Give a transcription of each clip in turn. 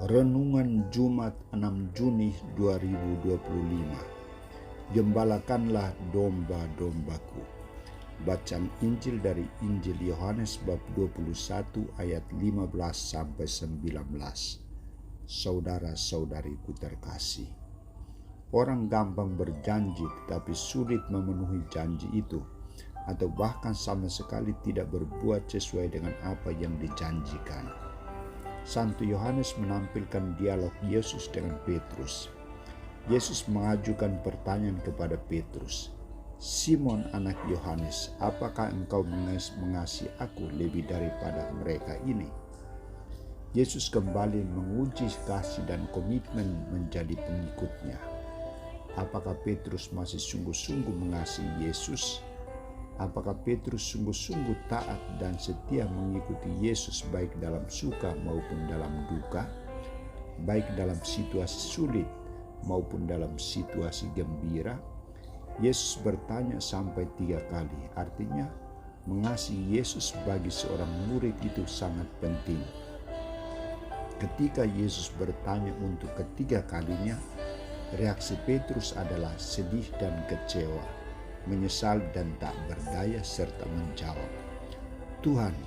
Renungan Jumat 6 Juni 2025. Gembalakanlah domba-dombaku. Bacaan Injil dari Injil Yohanes bab 21 ayat 15 sampai 19. Saudara-saudariku terkasih, orang gampang berjanji tetapi sulit memenuhi janji itu, atau bahkan sama sekali tidak berbuat sesuai dengan apa yang dijanjikan. Santo Yohanes menampilkan dialog Yesus dengan Petrus. Yesus mengajukan pertanyaan kepada Petrus, "Simon anak Yohanes, apakah engkau mengasihi aku lebih daripada mereka ini?" Yesus kembali menguji kasih dan komitmen menjadi pengikutnya. Apakah Petrus masih sungguh-sungguh mengasihi Yesus? Apakah Petrus sungguh-sungguh taat dan setia mengikuti Yesus baik dalam suka maupun dalam duka, baik dalam situasi sulit maupun dalam situasi gembira? Yesus bertanya sampai 3 kali, artinya mengasihi Yesus bagi seorang murid itu sangat penting. Ketika Yesus bertanya untuk ketiga kalinya, reaksi Petrus adalah sedih dan kecewa, menyesal dan tak berdaya, serta menjawab, "Tuhan,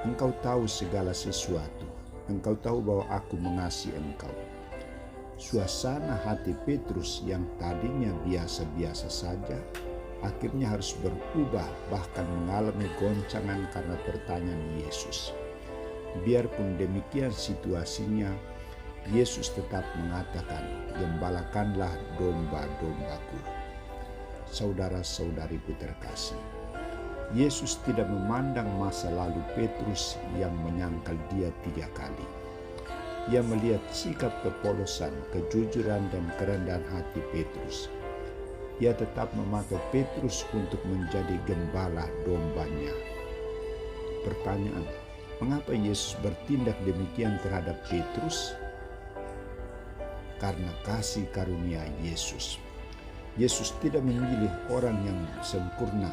Engkau tahu segala sesuatu. Engkau tahu bahwa aku mengasihi Engkau." Suasana hati Petrus yang tadinya biasa-biasa saja akhirnya harus berubah, bahkan mengalami goncangan karena pertanyaan Yesus. Biarpun demikian situasinya, Yesus tetap mengatakan, "Gembalakanlah domba-dombaku." Saudara-saudariku terkasih, Yesus tidak memandang masa lalu Petrus yang menyangkal dia 3 kali. Ia melihat sikap kepolosan, kejujuran, dan kerendahan hati Petrus. Ia tetap memakai Petrus untuk menjadi gembala dombanya. Pertanyaan, mengapa Yesus bertindak demikian terhadap Petrus? Karena kasih karunia Yesus. Yesus tidak memilih orang yang sempurna,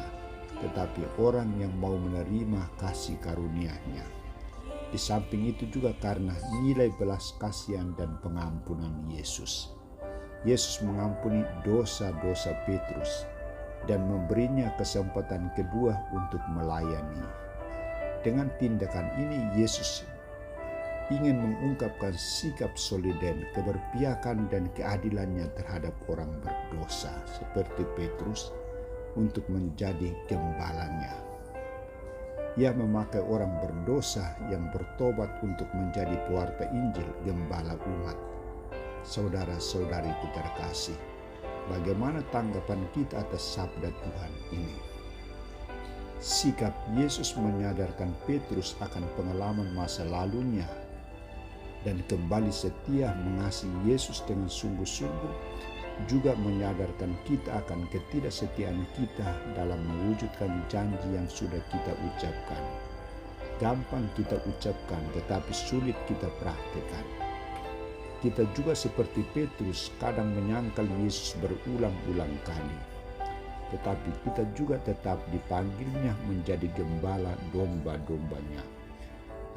tetapi orang yang mau menerima kasih karunia-Nya. Di samping itu juga karena nilai belas kasihan dan pengampunan Yesus. Yesus mengampuni dosa-dosa Petrus dan memberinya kesempatan kedua untuk melayani. Dengan tindakan ini, Yesus ingin mengungkapkan sikap solider, keberpihakan, dan keadilannya terhadap orang berdosa seperti Petrus untuk menjadi gembalanya. Ia memakai orang berdosa yang bertobat untuk menjadi pewarta Injil, gembala umat. Saudara-saudariku terkasih, bagaimana tanggapan kita atas sabda Tuhan ini? Sikap Yesus menyadarkan Petrus akan pengalaman masa lalunya dan kembali setia mengasihi Yesus dengan sungguh-sungguh, juga menyadarkan kita akan ketidaksetiaan kita dalam mewujudkan janji yang sudah kita ucapkan. Gampang kita ucapkan, tetapi sulit kita praktekkan. Kita juga seperti Petrus kadang menyangkal Yesus berulang-ulang kali, tetapi kita juga tetap dipanggilnya menjadi gembala domba-dombanya.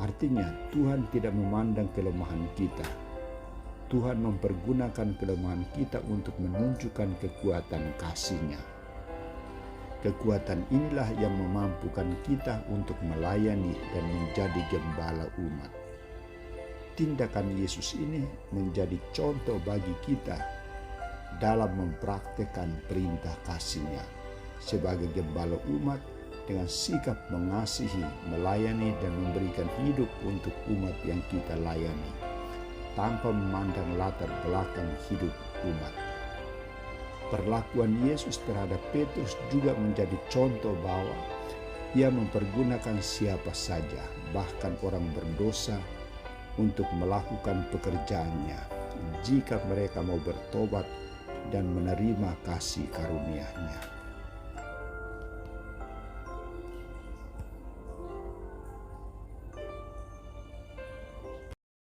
Artinya Tuhan tidak memandang kelemahan kita. Tuhan mempergunakan kelemahan kita untuk menunjukkan kekuatan kasih-Nya. Kekuatan inilah yang memampukan kita untuk melayani dan menjadi gembala umat. Tindakan Yesus ini menjadi contoh bagi kita dalam mempraktekkan perintah kasih-Nya sebagai gembala umat, dengan sikap mengasihi, melayani, dan memberikan hidup untuk umat yang kita layani, tanpa memandang latar belakang hidup umat. Perlakuan Yesus terhadap Petrus juga menjadi contoh bahwa Ia mempergunakan siapa saja, bahkan orang berdosa, untuk melakukan pekerjaannya, jika mereka mau bertobat dan menerima kasih karunia-Nya.